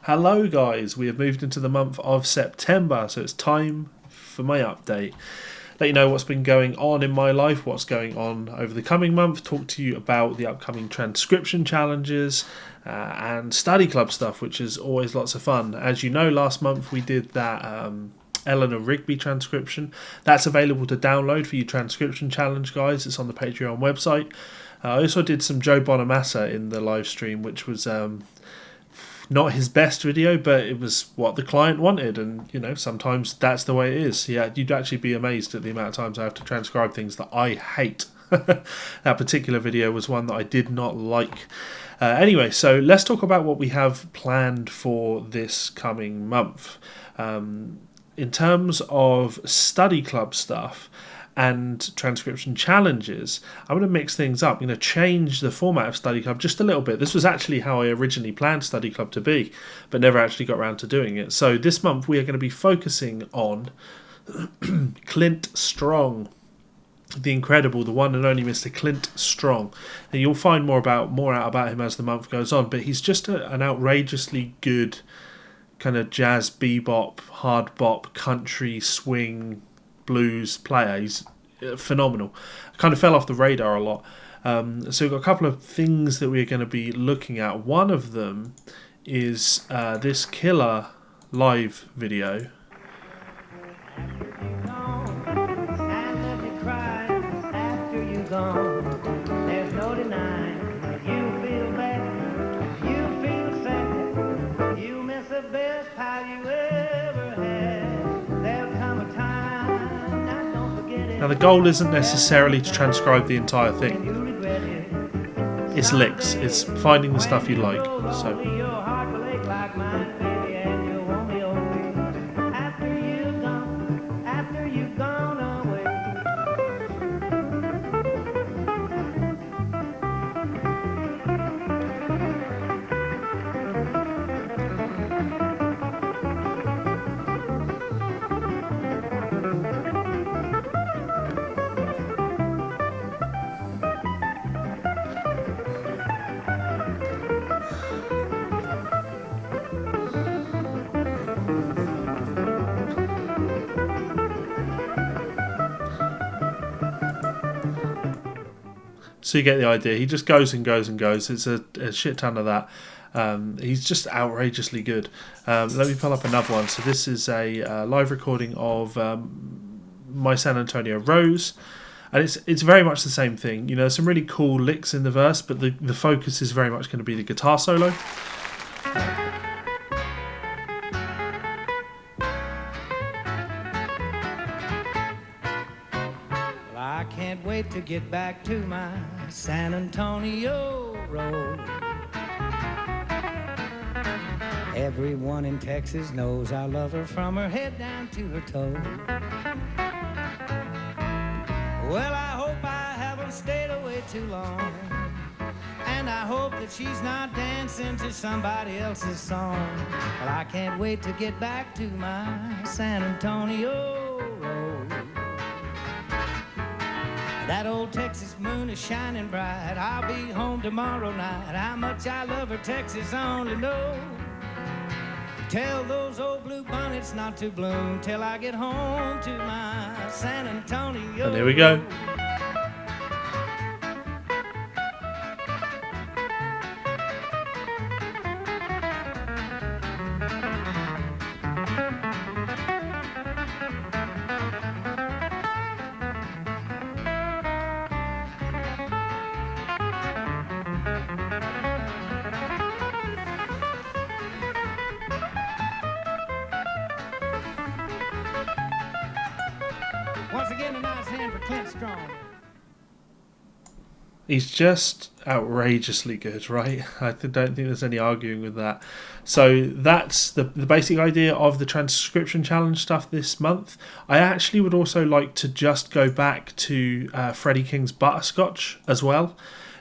Hello guys, we have moved into the month of September, so it's time for my update. Let you know what's been going on in my life, what's going on over the coming month, talk to you about the upcoming transcription challenges and study club stuff, which is always lots of fun. As you know, last month we did that Eleanor Rigby transcription. That's available to download for you transcription challenge guys. It's on the Patreon website. I also did some Joe Bonamassa in the live stream, which was not his best video, but it was what the client wanted, and you know, sometimes that's the way it is. Yeah, you'd actually be amazed at the amount of times I have to transcribe things that I hate. That particular video was one that I did not like. Anyway, so let's talk about what we have planned for this coming month. In terms of study club stuff and transcription challenges, I'm going to mix things up. I'm going to change the format of study club just a little bit. This was actually how I originally planned study club to be, but never actually got around to doing it. So this month we are going to be focusing on Clint Strong, the incredible, the one and only Mr. Clint Strong. And you'll find more out about him as the month goes on, but he's just an outrageously good kind of jazz, bebop, hard bop, country, swing, blues player. He's phenomenal. Kind of fell off the radar a lot. So we've got a couple of things that we're going to be looking at. One of them is this killer live video. Now the goal isn't necessarily to transcribe the entire thing. It's licks. It's finding the stuff you like. So. So you get the idea. He just goes and goes and goes. It's a shit ton of that. He's just outrageously good. Let me pull up another one. So this is a live recording of My San Antonio Rose. And it's very much the same thing. You know, some really cool licks in the verse, but the focus is very much going to be the guitar solo. I can't wait to get back to my San Antonio road. Everyone in Texas knows I love her from her head down to her toe. Well, I hope I haven't stayed away too long, and I hope that she's not dancing to somebody else's song. But I can't wait to get back to my San Antonio road. That old Texas moon is shining bright. I'll be home tomorrow night. How much I love her, Texas only knows. Tell those old blue bonnets not to bloom till I get home to my San Antonio. And here we go. Once again, a nice hand for Clint Strong. He's just outrageously good, right? I don't think there's any arguing with that. So that's the basic idea of the transcription challenge stuff this month. I actually would also like to just go back to Freddie King's Butterscotch as well.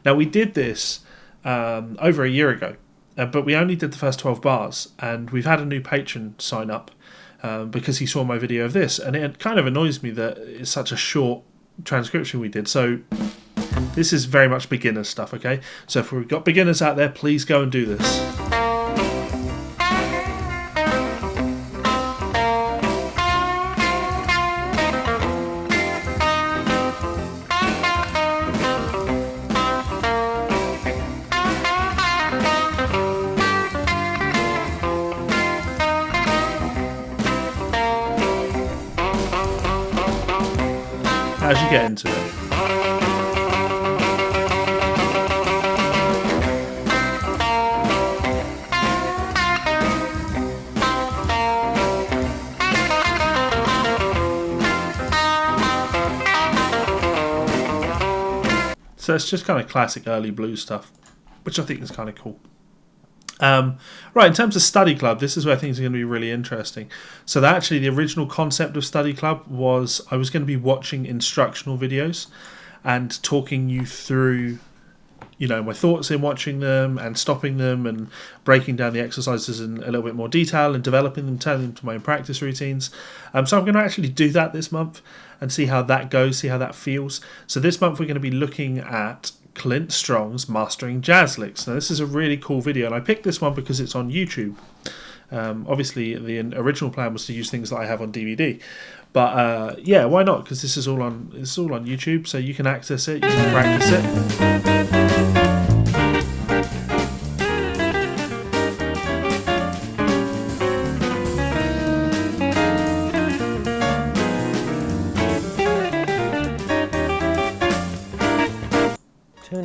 Now, we did this over a year ago, but we only did the first 12 bars, and we've had a new patron sign up because he saw my video of this, and it kind of annoys me that it's such a short transcription we did. So this is very much beginner stuff, okay? So if we've got beginners out there, please go and do this. as you get into it. So it's just kind of classic early blues stuff, which I think is kind of cool. Right, in terms of study club, this is where things are going to be really interesting. So actually the original concept of study club was I was going to be watching instructional videos and talking you through, you know, my thoughts in watching them and stopping them and breaking down the exercises in a little bit more detail and developing them, turning them to my own practice routines. So I'm going to actually do that this month and see how that goes, see how that feels. So this month we're going to be looking at Clint Strong's Mastering Jazz Licks. Now this is a really cool video, and I picked this one because it's on YouTube. Obviously the original plan was to use things that I have on DVD, but yeah, why not? Because this is all on YouTube, so you can access it, you can practice it.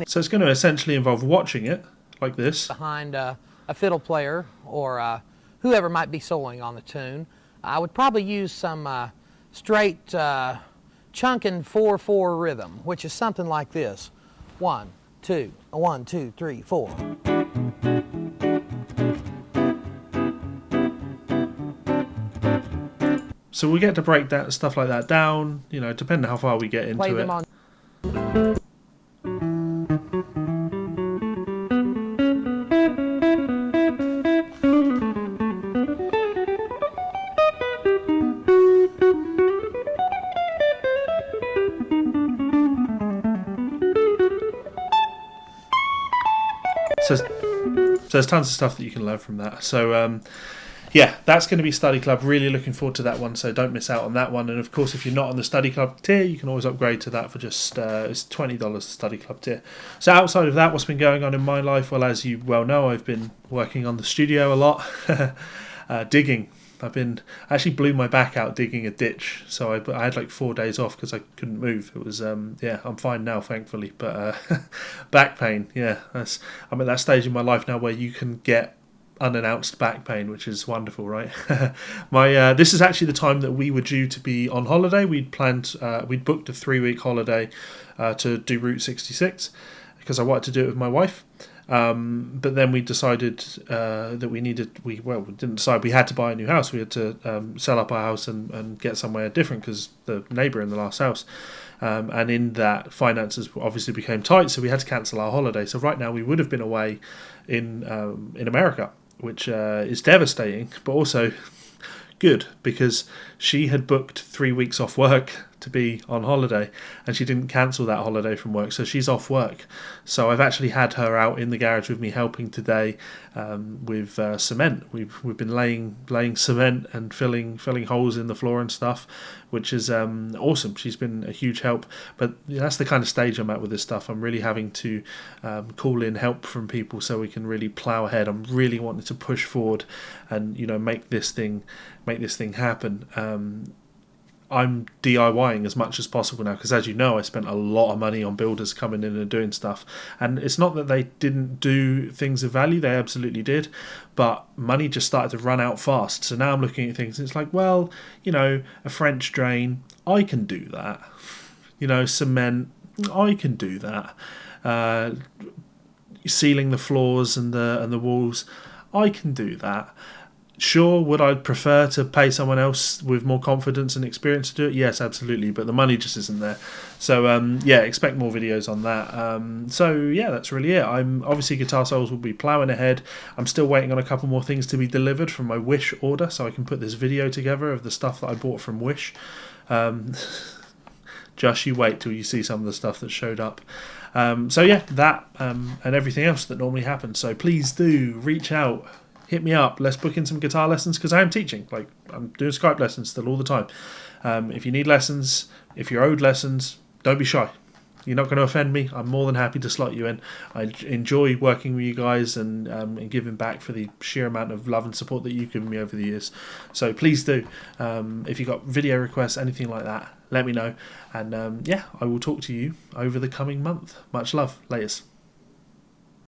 So it's going to essentially involve watching it like this. Behind a fiddle player or whoever might be soloing on the tune, I would probably use some straight chunkin' 4/4 rhythm, which is something like this: 1, 2, 1, 2, 3, 4. So we get to break that stuff like that down, you know, depending on how far we get into Play them it. on. So there's tons of stuff that you can learn from that. So yeah, that's going to be Study Club. Really looking forward to that one, so don't miss out on that one. And of course, if you're not on the Study Club tier, you can always upgrade to that for just it's $20 the Study Club tier. So outside of that, what's been going on in my life? Well, as you well know, I've been working on the studio a lot, digging. I actually blew my back out digging a ditch, so I had like 4 days off because I couldn't move. It was yeah, I'm fine now, thankfully, but back pain, yeah, I'm at that stage in my life now where you can get unannounced back pain, which is wonderful, right? This is actually the time that we were due to be on holiday. We'd booked a 3-week holiday to do Route 66 because I wanted to do it with my wife. But then we decided that we didn't decide, we had to buy a new house. We had to sell up our house and get somewhere different because the neighbour in the last house. And in that, finances obviously became tight, so we had to cancel our holiday. So right now we would have been away in America, which is devastating, but also good because she had booked 3 weeks off work to be on holiday, and she didn't cancel that holiday from work, so she's off work. So I've actually had her out in the garage with me helping today with cement. We've been laying cement and filling holes in the floor and stuff, which is awesome. She's been a huge help, but that's the kind of stage I'm at with this stuff. I'm really having to call in help from people so we can really plow ahead. I'm really wanting to push forward and make this thing happen. I'm DIYing as much as possible now because, as you know, I spent a lot of money on builders coming in and doing stuff. And it's not that they didn't do things of value, they absolutely did, but money just started to run out fast. So now I'm looking at things and it's like, well, a French drain, I can do that. Cement, I can do that. Sealing the floors and the walls, I can do that. Sure, would I prefer to pay someone else with more confidence and experience to do it? Yes, absolutely, but the money just isn't there. So, yeah, expect more videos on that. So, yeah, that's really it. Obviously, Guitar Souls will be ploughing ahead. I'm still waiting on a couple more things to be delivered from my Wish order, so I can put this video together of the stuff that I bought from Wish. Just you wait till you see some of the stuff that showed up. So, yeah, that and everything else that normally happens. So, please do reach out. Hit me up. Let's book in some guitar lessons because I am teaching. I'm doing Skype lessons still all the time. If you need lessons, if you're owed lessons, don't be shy. you're not going to offend me, I'm more than happy to slot you in. I enjoy working with you guys and giving back for the sheer amount of love and support that you've given me over the years. So please do. If you've got video requests, anything like that, let me know. And I will talk to you over the coming month. Much love. Laters.